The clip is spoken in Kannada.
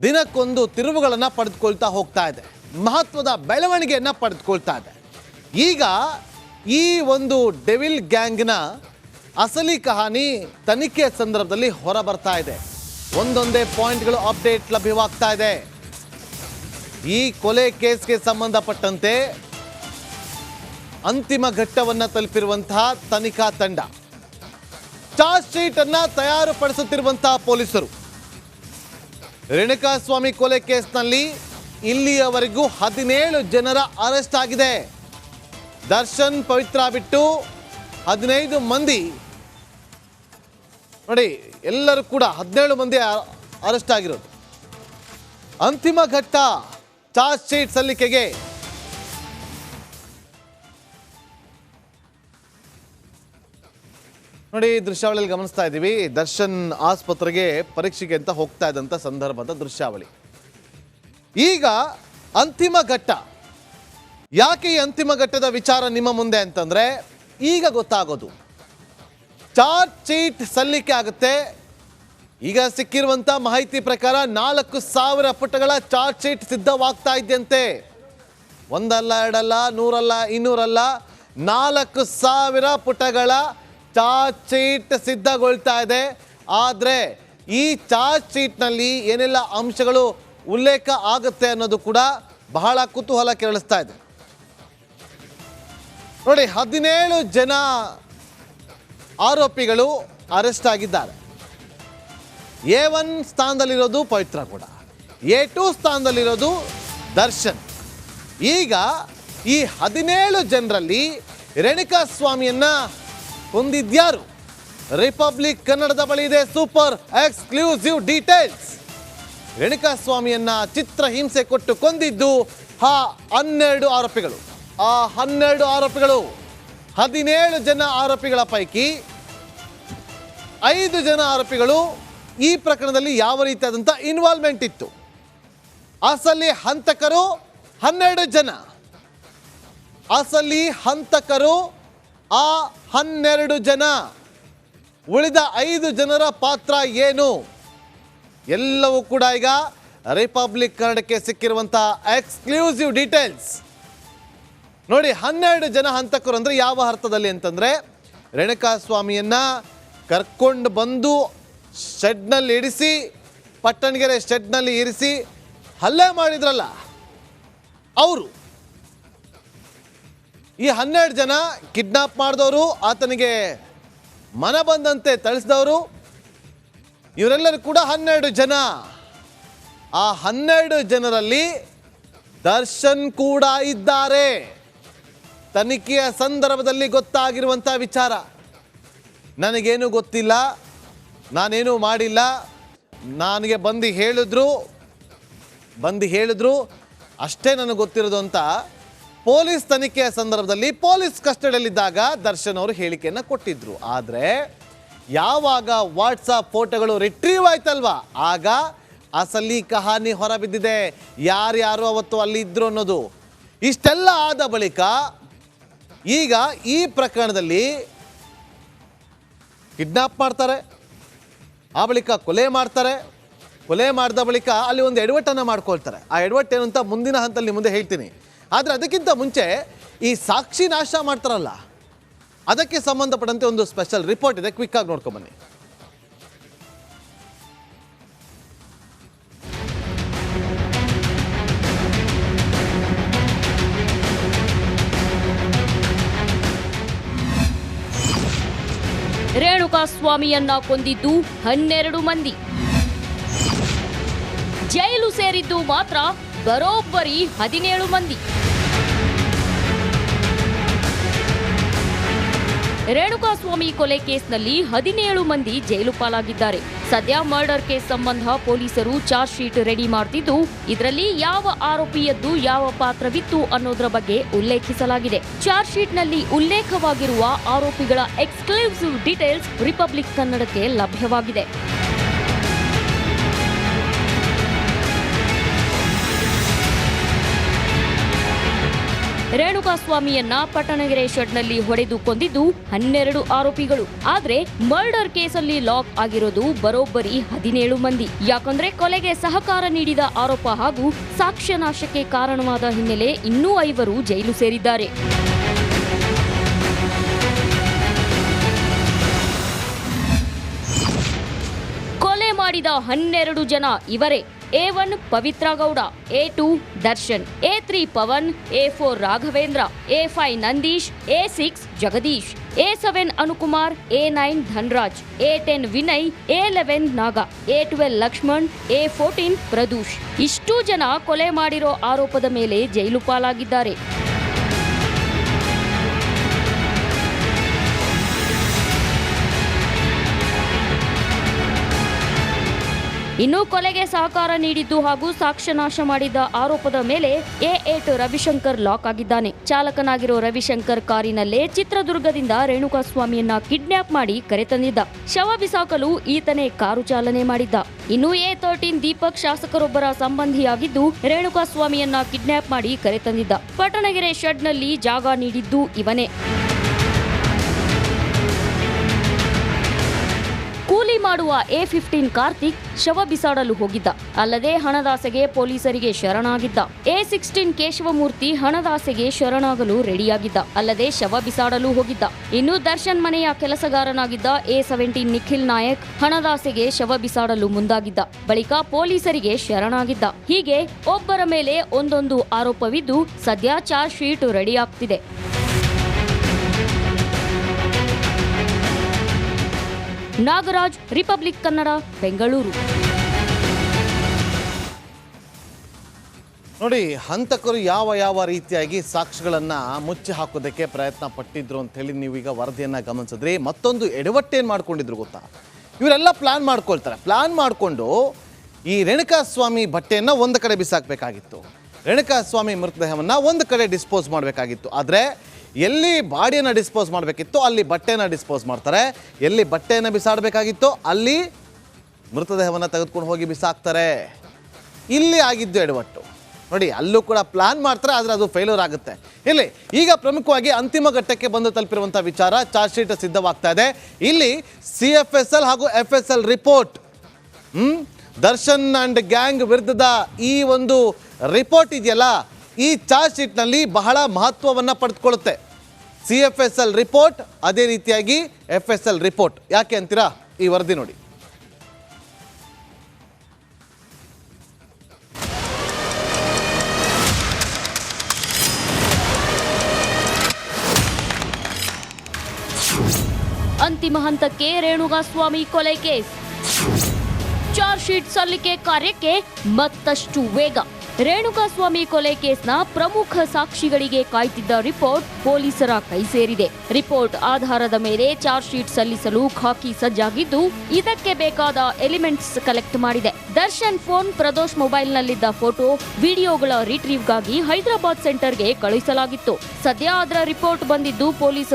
ದಿನಕ್ಕೊಂದು ತಿರುವುಗಳನ್ನು ಪಡೆದುಕೊಳ್ತಾ ಹೋಗ್ತಾ ಇದೆ, ಮಹತ್ವದ ಬೆಳವಣಿಗೆಯನ್ನು ಪಡೆದುಕೊಳ್ತಾ ಇದೆ. ಈಗ ಈ ಒಂದು ಡೆವಿಲ್ ಗ್ಯಾಂಗ್ನ ಅಸಲಿ ಕಹಾನಿ ತನಿಖೆ ಸಂದರ್ಭದಲ್ಲಿ ಹೊರ ಬರ್ತಾ ಇದೆ. ಒಂದೊಂದೇ ಪಾಯಿಂಟ್ಗಳು ಅಪ್ಡೇಟ್ ಲಭ್ಯವಾಗ್ತಾ ಇದೆ. ಈ ಕೊಲೆ ಕೇಸ್ಗೆ ಸಂಬಂಧಪಟ್ಟಂತೆ ಅಂತಿಮ ಘಟ್ಟವನ್ನು ತಲುಪಿರುವಂತಹ ತನಿಖಾ ತಂಡ, ಚಾರ್ಜ್ ಶೀಟ್ ಅನ್ನ ತಯಾರುಪಡಿಸುತ್ತಿರುವಂತಹ ಪೊಲೀಸರು, ರೇಣುಕಾಸ್ವಾಮಿ ಕೊಲೆ ಕೇಸ್ನಲ್ಲಿ ಇಲ್ಲಿಯವರೆಗೂ 17 ಜನರ ಅರೆಸ್ಟ್ ಆಗಿದೆ. ದರ್ಶನ್, ಪವಿತ್ರ ಬಿಟ್ಟು 15 ಮಂದಿ, ನೋಡಿ ಎಲ್ಲರೂ ಕೂಡ 17 ಮಂದಿ ಅರೆಸ್ಟ್ ಆಗಿರೋದು. ಅಂತಿಮ ಘಟ್ಟ ಚಾರ್ಜ್ ಶೀಟ್ ಸಲ್ಲಿಕೆಗೆ ನೋಡಿ ದೃಶ್ಯಾವಳಿಯಲ್ಲಿ ಗಮನಿಸ್ತಾ ಇದ್ದೀವಿ. ದರ್ಶನ್ ಆಸ್ಪತ್ರೆಗೆ ಪರೀಕ್ಷೆಗೆ ಅಂತ ಹೋಗ್ತಾ ಇದ್ದಂಥ ಸಂದರ್ಭದ ದೃಶ್ಯಾವಳಿ. ಈಗ ಅಂತಿಮ ಘಟ್ಟ. ಯಾಕೆ ಈ ಅಂತಿಮ ಘಟ್ಟದ ವಿಚಾರ ನಿಮ್ಮ ಮುಂದೆ ಅಂತಂದ್ರೆ ಈಗ ಗೊತ್ತಾಗೋದು. ಚಾರ್ಜ್ ಶೀಟ್ ಸಲ್ಲಿಕೆ ಆಗುತ್ತೆ. ಈಗ ಸಿಕ್ಕಿರುವಂತ ಮಾಹಿತಿ ಪ್ರಕಾರ 4,000 ಪುಟಗಳ ಚಾರ್ಜ್ ಶೀಟ್ ಸಿದ್ಧವಾಗ್ತಾ ಇದೆಯಂತೆ. ಒಂದಲ್ಲ, ಎರಡಲ್ಲ, 100 ಅಲ್ಲ, 200 ಅಲ್ಲ, 4,000 ಪುಟಗಳ ಚಾರ್ಜ್ ಶೀಟ್ ಸಿದ್ಧಗೊಳ್ತಾ ಇದೆ. ಆದರೆ ಈ ಚಾರ್ಜ್ ಶೀಟ್ನಲ್ಲಿ ಏನೆಲ್ಲ ಅಂಶಗಳು ಉಲ್ಲೇಖ ಆಗುತ್ತೆ ಅನ್ನೋದು ಕೂಡ ಬಹಳ ಕುತೂಹಲ ಕೆರಳಿಸ್ತಾ ಇದೆ. ನೋಡಿ, 17 ಜನ ಆರೋಪಿಗಳು ಅರೆಸ್ಟ್ ಆಗಿದ್ದಾರೆ. A1 ಸ್ಥಾನದಲ್ಲಿರೋದು ಪವಿತ್ರ ಕೂಡ, A2 ಸ್ಥಾನದಲ್ಲಿರೋದು ದರ್ಶನ್. ಈಗ ಈ 17 ಜನರಲ್ಲಿ ರೇಣುಕಾಸ್ವಾಮಿಯನ್ನ ಕೊಂದಿದ್ಯಾರು? ರಿಪಬ್ಲಿಕ್ ಕನ್ನಡದ ಬಳಿ ಇದೆ ಸೂಪರ್ ಎಕ್ಸ್ಕ್ಲೂಸಿವ್ ಡೀಟೇಲ್ಸ್. ರೇಣುಕಾಸ್ವಾಮಿಯನ್ನ ಚಿತ್ರಹಿಂಸೆ ಕೊಟ್ಟು ಕೊಂದಿದ್ದು 12 ಆರೋಪಿಗಳು. ಆ 12 ಆರೋಪಿಗಳು 17 ಜನ ಆರೋಪಿಗಳ ಪೈಕಿ 5 ಜನ ಆರೋಪಿಗಳು ಈ ಪ್ರಕರಣದಲ್ಲಿ ಯಾವ ರೀತಿಯಾದಂಥ ಇನ್ವಾಲ್ವ್ಮೆಂಟ್ ಇತ್ತು. ಅಸಲಿ ಹಂತಕರು 12 ಜನ. ಅಸಲಿ ಹಂತಕರು ಆ 12 ಜನ. ಉಳಿದ 5 ಜನರ ಪಾತ್ರ ಏನು ಎಲ್ಲವೂ ಕೂಡ ಈಗ ರಿಪಬ್ಲಿಕ್ ಕನ್ನಡಕ್ಕೆ ಸಿಕ್ಕಿರುವಂತಹ ಎಕ್ಸ್ಕ್ಲೂಸಿವ್ ಡೀಟೇಲ್ಸ್. ನೋಡಿ, 12 ಜನ ಹಂತಕರು ಅಂದರೆ ಯಾವ ಅರ್ಥದಲ್ಲಿ ಅಂತಂದರೆ, ರೇಣುಕಾಸ್ವಾಮಿಯನ್ನ ಕರ್ಕೊಂಡು ಬಂದು ಶೆಡ್ನಲ್ಲಿ ಇರಿಸಿ, ಪಟ್ಟಣಗೆರೆ ಶೆಡ್ನಲ್ಲಿ ಇರಿಸಿ ಹಲ್ಲೆ ಮಾಡಿದ್ರಲ್ಲ ಅವರು. ಈ 12 ಜನ ಕಿಡ್ನಾಪ್ ಮಾಡಿದವರು, ಆತನಿಗೆ ಮನ ಬಂದಂತೆ ಥಳಿಸಿದವರು, ಇವರೆಲ್ಲರೂ ಕೂಡ 12 ಜನ. ಆ 12 ಜನರಲ್ಲಿ ದರ್ಶನ್ ಕೂಡ ಇದ್ದಾರೆ. ತನಿಖೆಯ ಸಂದರ್ಭದಲ್ಲಿ ಗೊತ್ತಾಗಿರುವಂಥ ವಿಚಾರ. ನನಗೇನು ಗೊತ್ತಿಲ್ಲ, ನಾನೇನು ಮಾಡಿಲ್ಲ, ನನಗೆ ಬಂದು ಹೇಳಿದ್ರು ಅಷ್ಟೇ ನನಗೆ ಗೊತ್ತಿರೋದು ಅಂತ ಪೊಲೀಸ್ ತನಿಖೆಯ ಸಂದರ್ಭದಲ್ಲಿ ಪೊಲೀಸ್ ಕಸ್ಟಡಿಯಲ್ಲಿದ್ದಾಗ ದರ್ಶನ್ ಅವರು ಹೇಳಿಕೆಯನ್ನು ಕೊಟ್ಟಿದ್ರು. ಆದರೆ ಯಾವಾಗ ವಾಟ್ಸಪ್ ಫೋಟೋಗಳು ರಿಟ್ರೀವ್ ಆಯ್ತಲ್ವಾ, ಆಗ ಅಸಲಿ ಕಹಾನಿ ಹೊರಬಿದ್ದಿದೆ. ಯಾರ್ಯಾರು ಅವತ್ತು ಅಲ್ಲಿ ಇದ್ರು ಅನ್ನೋದು. ಇಷ್ಟೆಲ್ಲ ಆದ ಬಳಿಕ ಈಗ ಈ ಪ್ರಕರಣದಲ್ಲಿ ಕಿಡ್ನಾಪ್ ಮಾಡ್ತಾರೆ, ಆ ಬಳಿಕ ಕೊಲೆ ಮಾಡ್ತಾರೆ. ಕೊಲೆ ಮಾಡಿದ ಬಳಿಕ ಅಲ್ಲಿ ಒಂದು ಎಡವಟ್ಟನ್ನು ಮಾಡ್ಕೊಳ್ತಾರೆ. ಆ ಎಡವಟ್ಟು ಏನು ಅಂತ ಮುಂದಿನ ಹಂತದಲ್ಲಿ ಮುಂದೆ ಹೇಳ್ತೀನಿ. ಆದರೆ ಅದಕ್ಕಿಂತ ಮುಂಚೆ ಈ ಸಾಕ್ಷಿ ನಾಶ ಮಾಡ್ತಾರಲ್ಲ, ಅದಕ್ಕೆ ಸಂಬಂಧಪಟ್ಟಂತೆ ಒಂದು ಸ್ಪೆಷಲ್ ರಿಪೋರ್ಟ್ ಇದೆ, ಕ್ವಿಕ್ ಆಗಿ ನೋಡ್ಕೊಂಬನ್ನಿ. ರೇಣುಕಾಸ್ವಾಮಿಯನ್ನ ಕೊಂದಿದ್ದು 12 ಮಂದಿ. ಜೈಲು ಸೇರಿದ್ದು ಮಾತ್ರ ಬರೋಬ್ಬರಿ 17 ಮಂದಿ. ರೇಣುಕಾಸ್ವಾಮಿ ಕೊಲೆ ಕೇಸ್ನಲ್ಲಿ 17 ಮಂದಿ ಜೈಲು ಪಾಲಾಗಿದ್ದಾರೆ. ಸದ್ಯ ಮರ್ಡರ್ ಕೇಸ್ ಸಂಬಂಧ ಪೊಲೀಸರು ಚಾರ್ಜ್ ಶೀಟ್ ರೆಡಿ ಮಾಡ್ತಿದ್ದು, ಇದರಲ್ಲಿ ಯಾವ ಆರೋಪಿಯದ್ದು ಯಾವ ಪಾತ್ರವಿತ್ತು ಅನ್ನೋದರ ಬಗ್ಗೆ ಉಲ್ಲೇಖಿಸಲಾಗಿದೆ. ಚಾರ್ಜ್ ಶೀಟ್ನಲ್ಲಿ ಉಲ್ಲೇಖವಾಗಿರುವ ಆರೋಪಿಗಳ ಎಕ್ಸ್ಕ್ಲೂಸಿವ್ ಡೀಟೇಲ್ಸ್ ರಿಪಬ್ಲಿಕ್ ಕನ್ನಡಕ್ಕೆ ಲಭ್ಯವಾಗಿದೆ. ರೇಣುಕಾಸ್ವಾಮಿಯನ್ನ ಪಟ್ಟಣಗೆರೆ ಶೆಡ್ನಲ್ಲಿ ಹೊಡೆದು ಕೊಂದಿದ್ದು 12 ಆರೋಪಿಗಳು. ಆದ್ರೆ ಮರ್ಡರ್ ಕೇಸಲ್ಲಿ ಲಾಕ್ ಆಗಿರೋದು ಬರೋಬ್ಬರಿ 17 ಮಂದಿ. ಯಾಕಂದ್ರೆ ಕೊಲೆಗೆ ಸಹಕಾರ ನೀಡಿದ ಆರೋಪ ಹಾಗೂ ಸಾಕ್ಷ್ಯ ನಾಶಕ್ಕೆ ಕಾರಣವಾದ ಹಿನ್ನೆಲೆ ಇನ್ನೂ 5 ಜೈಲು ಸೇರಿದ್ದಾರೆ. ಕೊಲೆ ಮಾಡಿದ 12 ಜನ ಇವರೇ. A1 Pavithra Gowda, A2 Darshan, A3 Pavan, A4 Raghavendra, A5 Nandish, A6 Jagadish, A7 Anukumar, A9 Dhanraj, A10 Vinay, A11 ನಾಗ, A12 ಲಕ್ಷ್ಮಣ್, A14 ಪ್ರದೂಷ್. ಇಷ್ಟೂ ಜನ ಕೊಲೆ ಮಾಡಿರೋ ಆರೋಪದ ಮೇಲೆ ಜೈಲು ಪಾಲಾಗಿದ್ದಾರೆ. ಇನ್ನು ಕೊಲೆಗೆ ಸಹಕಾರ ನೀಡಿದ್ದು ಹಾಗೂ ಸಾಕ್ಷ್ಯ ನಾಶ ಮಾಡಿದ ಆರೋಪದ ಮೇಲೆ A8 ರವಿಶಂಕರ್ ಲಾಕ್ ಆಗಿದ್ದಾನೆ. ಚಾಲಕನಾಗಿರೋ ರವಿಶಂಕರ್ ಕಾರಿನಲ್ಲೇ ಚಿತ್ರದುರ್ಗದಿಂದ ರೇಣುಕಾಸ್ವಾಮಿಯನ್ನ ಕಿಡ್ನಾಪ್ ಮಾಡಿ ಕರೆತಂದಿದ್ದ. ಶವ ಬಿಸಾಕಲು ಈತನೇ ಕಾರು ಚಾಲನೆ ಮಾಡಿದ್ದ. ಇನ್ನು A13 ದೀಪಕ್ ಶಾಸಕರೊಬ್ಬರ ಸಂಬಂಧಿಯಾಗಿದ್ದು ರೇಣುಕಾಸ್ವಾಮಿಯನ್ನ ಕಿಡ್ನಾಪ್ ಮಾಡಿ ಕರೆತಂದಿದ್ದ. ಪಟ್ಟಣಗೆರೆ ಶೆಡ್ನಲ್ಲಿ ಜಾಗ ನೀಡಿದ್ದು ಇವನೇ. ಕೂಲಿ ಮಾಡುವ A15 ಕಾರ್ತಿಕ್ ಶವ ಬಿಸಾಡಲು ಹೋಗಿದ್ದ. ಅಲ್ಲದೆ ಹಣದಾಸೆಗೆ ಪೊಲೀಸರಿಗೆ ಶರಣಾಗಿದ್ದ. A16 ಕೇಶವಮೂರ್ತಿ ಹಣದಾಸೆಗೆ ಶರಣಾಗಲು ರೆಡಿಯಾಗಿದ್ದ. ಅಲ್ಲದೆ ಶವ ಬಿಸಾಡಲು ಹೋಗಿದ್ದ. ಇನ್ನು ದರ್ಶನ್ ಮನೆಯ ಕೆಲಸಗಾರನಾಗಿದ್ದ A17 ನಿಖಿಲ್ ನಾಯಕ್ ಹಣದಾಸೆಗೆ ಶವ ಬಿಸಾಡಲು ಮುಂದಾಗಿದ್ದ. ಬಳಿಕ ಪೊಲೀಸರಿಗೆ ಶರಣಾಗಿದ್ದ. ಹೀಗೆ ಒಬ್ಬರ ಮೇಲೆ ಒಂದೊಂದು ಆರೋಪವಿದ್ದು ಸದ್ಯ ಚಾರ್ಜ್ ಶೀಟ್ ರೆಡಿಯಾಗ್ತಿದೆ. ನಾಗರಾಜ್, ರಿಪಬ್ಲಿಕ್ ಕನ್ನಡ, ಬೆಂಗಳೂರು. ನೋಡಿ, ಹಂತಕರು ಯಾವ ರೀತಿಯಾಗಿ ಸಾಕ್ಷಿಗಳನ್ನು ಮುಚ್ಚಿ ಹಾಕೋದಕ್ಕೆ ಪ್ರಯತ್ನ ಪಟ್ಟಿದ್ರು ಅಂತ ಹೇಳಿ ನೀವೀಗ ವರದಿಯನ್ನು ಗಮನಿಸಿದ್ರಿ. ಮತ್ತೊಂದು ಎಡವಟ್ಟೇನು ಮಾಡ್ಕೊಂಡಿದ್ರು ಗೊತ್ತಾ? ಇವರೆಲ್ಲ ಪ್ಲಾನ್ ಮಾಡ್ಕೊಳ್ತಾರೆ. ಪ್ಲಾನ್ ಮಾಡಿಕೊಂಡು ಈ ರೇಣುಕಾಸ್ವಾಮಿ ಬಟ್ಟೆಯನ್ನು ಒಂದು ಕಡೆ ಬಿಸಾಕಬೇಕಾಗಿತ್ತು, ರೇಣುಕಾಸ್ವಾಮಿ ಮೃತದೇಹವನ್ನು ಒಂದು ಕಡೆ ಡಿಸ್ಪೋಸ್ ಮಾಡಬೇಕಾಗಿತ್ತು. ಆದರೆ ಎಲ್ಲಿ ಬಾಡಿಯನ್ನು ಡಿಸ್ಪೋಸ್ ಮಾಡಬೇಕಿತ್ತು ಅಲ್ಲಿ ಬಟ್ಟೆನ ಡಿಸ್ಪೋಸ್ ಮಾಡ್ತಾರೆ, ಎಲ್ಲಿ ಬಟ್ಟೆಯನ್ನು ಬಿಸಾಡಬೇಕಾಗಿತ್ತು ಅಲ್ಲಿ ಮೃತದೇಹವನ್ನು ತೆಗೆದುಕೊಂಡು ಹೋಗಿ ಬಿಸಾಕ್ತಾರೆ. ಇಲ್ಲಿ ಆಗಿದ್ದು ಎಡವಟ್ಟು. ನೋಡಿ, ಅಲ್ಲೂ ಕೂಡ ಪ್ಲಾನ್ ಮಾಡ್ತಾರೆ, ಆದರೆ ಅದು ಫೇಲ್ಯೂರ್ ಆಗುತ್ತೆ. ಇಲ್ಲಿ ಈಗ ಪ್ರಮುಖವಾಗಿ ಅಂತಿಮ ಘಟ್ಟಕ್ಕೆ ಬಂದು ತಲುಪಿರುವಂಥ ವಿಚಾರ, ಚಾರ್ಜ್ ಶೀಟ್ ಸಿದ್ಧವಾಗ್ತಾ ಇದೆ. ಇಲ್ಲಿ CFSL ಹಾಗೂ FSL report, Darshan and gang ವಿರುದ್ಧದ ಈ ಒಂದು ರಿಪೋರ್ಟ್ ಇದೆಯಲ್ಲ, ಈ ಚಾರ್ಜ್ ಶೀಟ್ನಲ್ಲಿ ಬಹಳ ಮಹತ್ವವನ್ನು ಪಡೆದುಕೊಳ್ಳುತ್ತೆ. CFSL ರಿಪೋರ್ಟ್, ಅದೇ ರೀತಿಯಾಗಿ FSL ರಿಪೋರ್ಟ್. ಯಾಕೆ ಅಂತೀರಾ? ಈ ವರದಿ ನೋಡಿ. ಅಂತಿಮ ಹಂತಕ್ಕೆ ರೇಣುಕಾಸ್ವಾಮಿ ಕೊಲೆ ಕೇಸ್. ಚಾರ್ಜ್ ಶೀಟ್ ಸಲ್ಲಿಕೆ ಕಾರ್ಯಕ್ಕೆ ಮತ್ತಷ್ಟು ವೇಗ. ರೇಣುಕಾಸ್ವಾಮಿ ಕೊಲೆ ಕೇಸ್ನ ಪ್ರಮುಖ ಸಾಕ್ಷಿಗಳಿಗೆ ಕಾಯ್ತಿದ್ದ ರಿಪೋರ್ಟ್ ಪೊಲೀಸರ ಕೈ ಸೇರಿದೆ. ರಿಪೋರ್ಟ್ ಆಧಾರದ ಮೇಲೆ ಚಾರ್ಜ್ ಶೀಟ್ ಸಲ್ಲಿಸಲು ಖಾಕಿ ಸಜ್ಜಾಗಿದ್ದು, ಇದಕ್ಕೆ ಬೇಕಾದ ಎಲಿಮೆಂಟ್ಸ್ ಕಲೆಕ್ಟ್ ಮಾಡಿದೆ. ದರ್ಶನ್ ಫೋನ್, ಪ್ರದೋಷ್ ಮೊಬೈಲ್ನಲ್ಲಿದ್ದ ಫೋಟೋ, ವಿಡಿಯೋಗಳ ರಿಟ್ರೀವ್ಗಾಗಿ ಹೈದರಾಬಾದ್ ಸೆಂಟರ್ಗೆ ಕಳುಹಿಸಲಾಗಿತ್ತು. ಸದ್ಯ ಅದರ ರಿಪೋರ್ಟ್ ಬಂದಿದ್ದು ಪೊಲೀಸರು